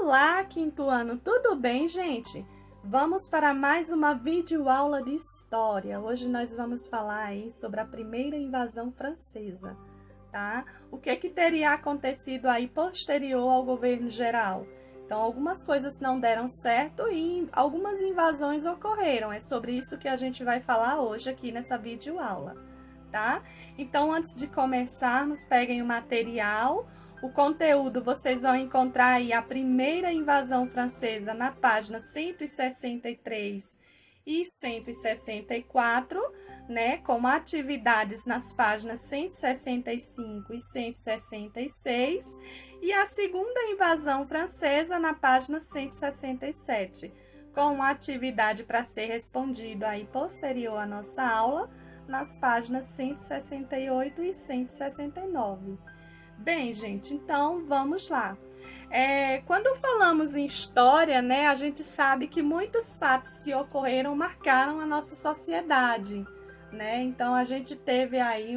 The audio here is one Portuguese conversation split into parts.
Olá, quinto ano, tudo bem, gente? Vamos para mais uma videoaula de história. Hoje nós vamos falar aí sobre a primeira invasão francesa, tá? O que teria acontecido aí posterior ao governo geral? Então, algumas coisas não deram certo e algumas invasões ocorreram. É sobre isso que a gente vai falar hoje aqui nessa videoaula, tá? Então, antes de começarmos, peguem o material. O conteúdo vocês vão encontrar aí a primeira invasão francesa na página 163 e 164, né, com atividades nas páginas 165 e 166, e a segunda invasão francesa na página 167, com atividade para ser respondido aí posterior à nossa aula, nas páginas 168 e 169. Bem, gente, então vamos lá. Quando falamos em história, né, a gente sabe que muitos fatos que ocorreram marcaram a nossa sociedade, né? Então a gente teve aí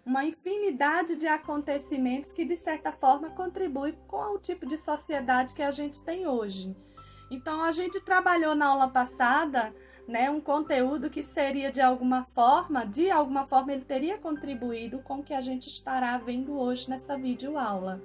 uma infinidade de acontecimentos que de certa forma contribuem com o tipo de sociedade que a gente tem hoje. Então a gente trabalhou na aula passada, né, um conteúdo que seria de alguma forma ele teria contribuído com o que a gente estará vendo hoje nessa videoaula,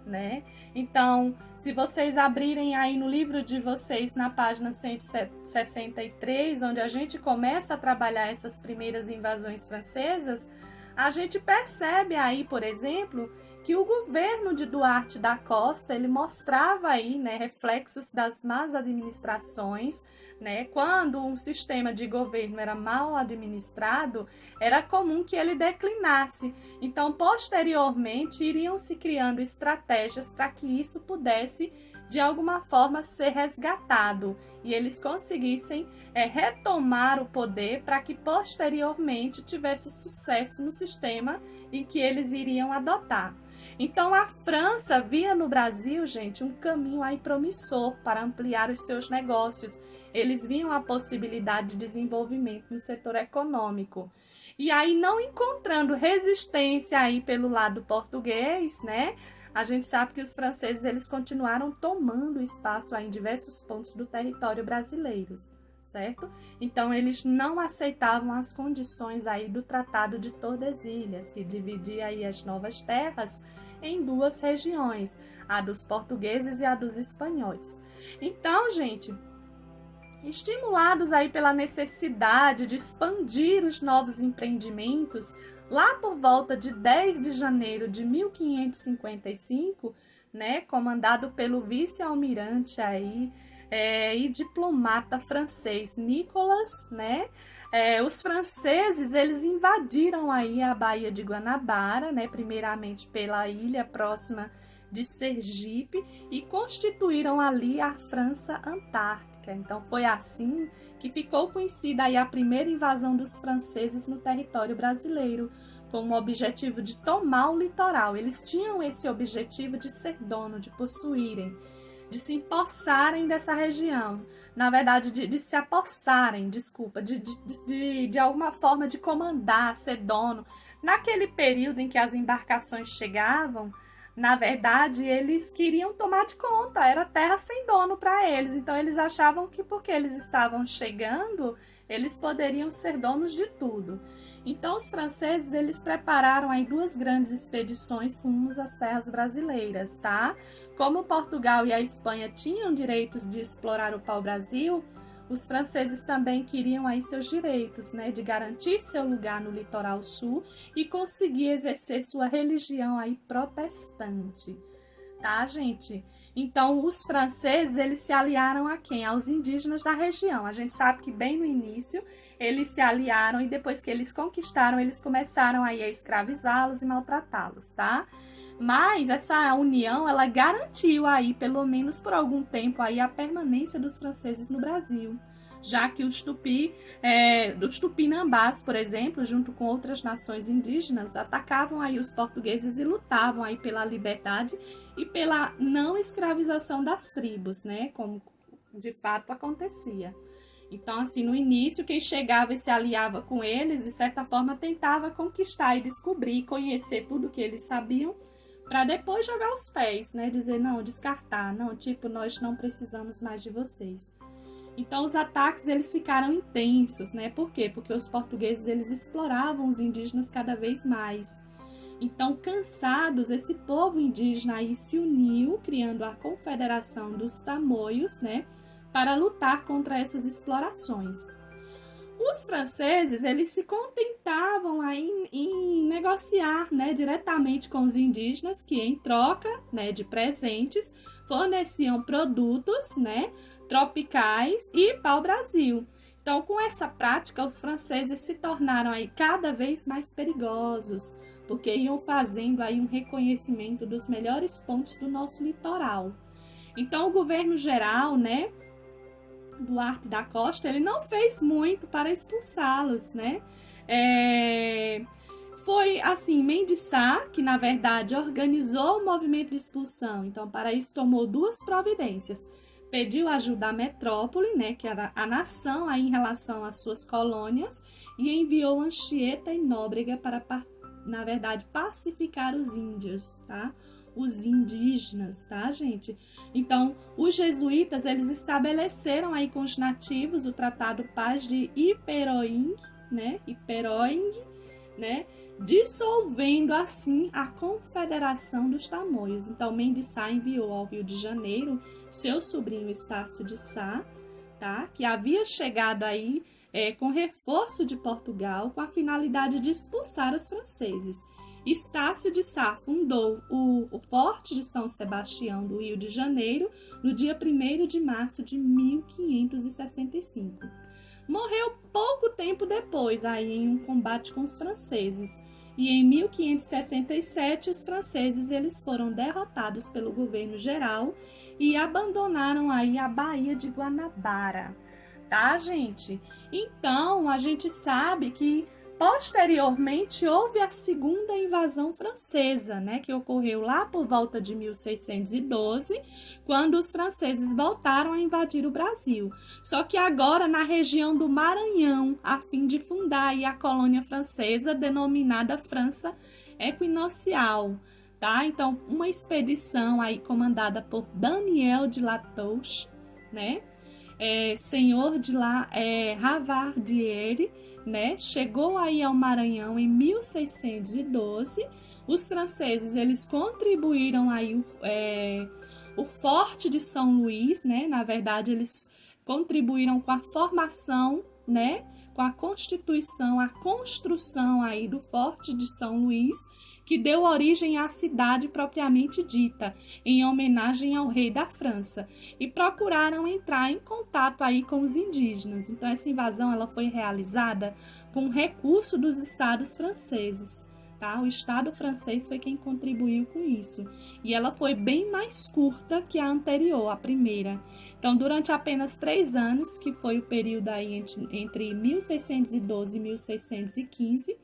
né? Então, se vocês abrirem aí no livro de vocês, na página 163, onde a gente começa a trabalhar essas primeiras invasões francesas, a gente percebe aí, por exemplo, que o governo de Duarte da Costa, ele mostrava aí, né, reflexos das más administrações, né? Quando um sistema de governo era mal administrado, era comum que ele declinasse. Então, posteriormente, iriam se criando estratégias para que isso pudesse, de alguma forma, ser resgatado e eles conseguissem retomar o poder para que posteriormente tivesse sucesso no sistema em que eles iriam adotar. Então, a França via no Brasil, gente, um caminho aí promissor para ampliar os seus negócios. Eles viam a possibilidade de desenvolvimento no setor econômico. E aí, não encontrando resistência aí pelo lado português, né? A gente sabe que os franceses, eles continuaram tomando espaço aí em diversos pontos do território brasileiro, certo? Então, eles não aceitavam as condições aí do Tratado de Tordesilhas, que dividia aí as novas terras em duas regiões, a dos portugueses e a dos espanhóis. Então, gente, estimulados aí pela necessidade de expandir os novos empreendimentos, lá por volta de 10 de janeiro de 1555, né, comandado pelo vice-almirante aí, e diplomata francês Nicolas, né? Os franceses, eles invadiram aí a Baía de Guanabara, né? Primeiramente pela ilha próxima de Sergipe e constituíram ali a França Antártica. Então foi assim que ficou conhecida aí a primeira invasão dos franceses no território brasileiro, com o objetivo de tomar o litoral. Eles tinham esse objetivo de ser dono, de possuírem, de se empossarem dessa região, na verdade de se apossarem, desculpa, de alguma forma de comandar, ser dono. Naquele período em que as embarcações chegavam, na verdade eles queriam tomar de conta, era terra sem dono para eles, então eles achavam que porque eles estavam chegando, eles poderiam ser donos de tudo. Então, os franceses, eles prepararam aí duas grandes expedições rumo às terras brasileiras, tá? Como Portugal e a Espanha tinham direitos de explorar o pau-brasil, os franceses também queriam aí seus direitos, né? De garantir seu lugar no litoral sul e conseguir exercer sua religião aí protestante. Tá, gente? Então, os franceses, eles se aliaram a quem? Aos indígenas da região. A gente sabe que bem no início, eles se aliaram e depois que eles conquistaram, eles começaram aí a escravizá-los e maltratá-los, tá? Mas essa união, ela garantiu aí, pelo menos por algum tempo, aí a permanência dos franceses no Brasil, já que os tupinambás, por exemplo, junto com outras nações indígenas, atacavam aí os portugueses e lutavam aí pela liberdade e pela não escravização das tribos, né, como de fato acontecia. Então, assim, no início, quem chegava e se aliava com eles, de certa forma, tentava conquistar e descobrir, conhecer tudo que eles sabiam, para depois jogar os pés, né? Dizer não, descartar, não, tipo, nós não precisamos mais de vocês. Então os ataques eles ficaram intensos, né? Por quê? Porque os portugueses eles exploravam os indígenas cada vez mais. Então, cansados, esse povo indígena aí se uniu, criando a Confederação dos Tamoios, né, para lutar contra essas explorações. Os franceses, eles se contentavam aí em negociar, né, diretamente com os indígenas, que em troca, né, de presentes, forneciam produtos, né, tropicais e pau-brasil. Então, com essa prática, os franceses se tornaram aí cada vez mais perigosos, porque iam fazendo aí um reconhecimento dos melhores pontos do nosso litoral. Então, o governo geral, né, Duarte da Costa, ele não fez muito para expulsá-los, né? Foi assim, Mendes Sá, que na verdade organizou o movimento de expulsão. Então, para isso tomou duas providências. Pediu ajuda à metrópole, né, que era a nação aí em relação às suas colônias, e enviou Anchieta e Nóbrega para, na verdade, pacificar os índios, tá? Os indígenas, tá, gente? Então, os jesuítas, eles estabeleceram aí com os nativos o Tratado Paz de Iperoing, né? Dissolvendo assim a Confederação dos Tamoios. Então, Mendes Sá enviou ao Rio de Janeiro seu sobrinho Estácio de Sá, tá? Que havia chegado aí com reforço de Portugal com a finalidade de expulsar os franceses. Estácio de Sá fundou o Forte de São Sebastião do Rio de Janeiro no dia 1º de março de 1565. Morreu pouco tempo depois, aí em um combate com os franceses. E em 1567, os franceses eles foram derrotados pelo governo geral e abandonaram aí a Baía de Guanabara. Tá, gente? Então, a gente sabe que posteriormente houve a segunda invasão francesa, né, que ocorreu lá por volta de 1612, quando os franceses voltaram a invadir o Brasil. Só que agora na região do Maranhão, a fim de fundar aí a colônia francesa denominada França Equinocial, tá? Então, uma expedição aí comandada por Daniel de Latouche, né? Senhor de Ravardiere, né, chegou aí ao Maranhão em 1612. Os franceses eles contribuíram aí o Forte de São Luís, né? Na verdade eles contribuíram com a formação, né, com a constituição, a construção aí do Forte de São Luís, que deu origem à cidade propriamente dita, em homenagem ao rei da França, e procuraram entrar em contato aí com os indígenas. Então essa invasão ela foi realizada com recurso dos estados franceses. Tá? O Estado francês foi quem contribuiu com isso. E ela foi bem mais curta que a anterior, a primeira. Então, durante apenas 3 anos, que foi o período aí entre 1612 e 1615,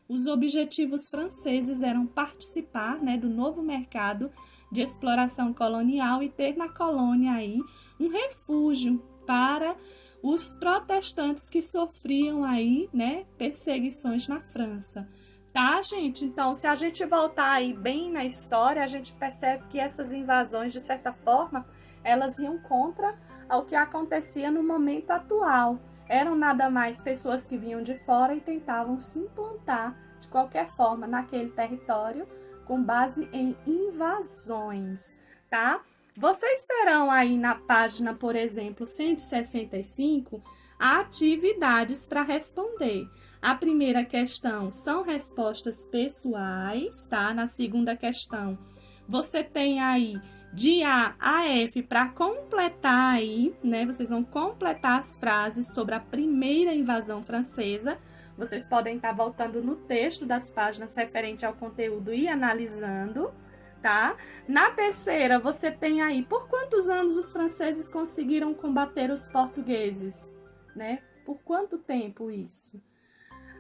os objetivos franceses eram participar, né, do novo mercado de exploração colonial e ter na colônia aí um refúgio para os protestantes que sofriam aí, né, perseguições na França. Tá, gente? Então, se a gente voltar aí bem na história, a gente percebe que essas invasões, de certa forma, elas iam contra ao que acontecia no momento atual. Eram nada mais pessoas que vinham de fora e tentavam se implantar de qualquer forma naquele território com base em invasões, tá? Vocês terão aí na página, por exemplo, 165, atividades para responder. A primeira questão são respostas pessoais, tá? Na segunda questão, você tem aí de A a F para completar aí, né? Vocês vão completar as frases sobre a primeira invasão francesa. Vocês podem estar voltando no texto das páginas referente ao conteúdo e analisando, tá? Na terceira, você tem aí por quantos anos os franceses conseguiram combater os portugueses, né? Por quanto tempo isso?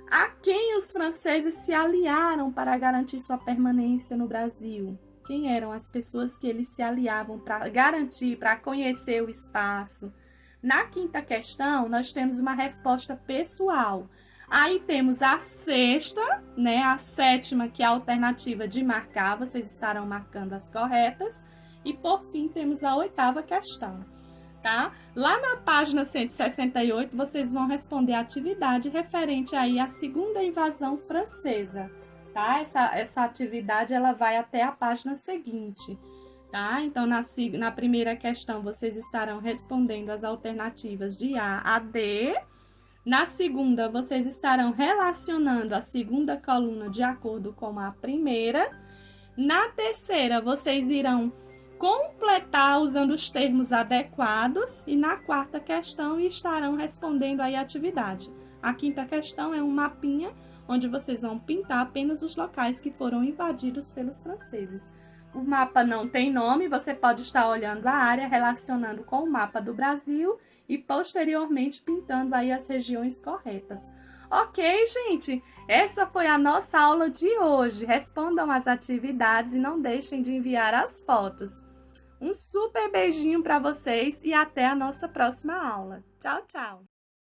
A quem os franceses se aliaram para garantir sua permanência no Brasil? Quem eram as pessoas que eles se aliavam para garantir, para conhecer o espaço? Na quinta questão, nós temos uma resposta pessoal. Aí temos a sexta, né? A sétima, que é a alternativa de marcar, vocês estarão marcando as corretas. E por fim, temos a oitava questão, tá? Lá na página 168, vocês vão responder a atividade referente aí à segunda invasão francesa, tá? Essa atividade, ela vai até a página seguinte, tá? Então, na primeira questão, vocês estarão respondendo as alternativas de A a D. Na segunda, vocês estarão relacionando a segunda coluna de acordo com a primeira. Na terceira, vocês irão completar usando os termos adequados. E na quarta questão, estarão respondendo aí a atividade. A quinta questão é um mapinha, onde vocês vão pintar apenas os locais que foram invadidos pelos franceses. O mapa não tem nome, você pode estar olhando a área, relacionando com o mapa do Brasil e posteriormente pintando aí as regiões corretas. Ok, gente? Essa foi a nossa aula de hoje. Respondam as atividades e não deixem de enviar as fotos. Um super beijinho para vocês e até a nossa próxima aula. Tchau, tchau!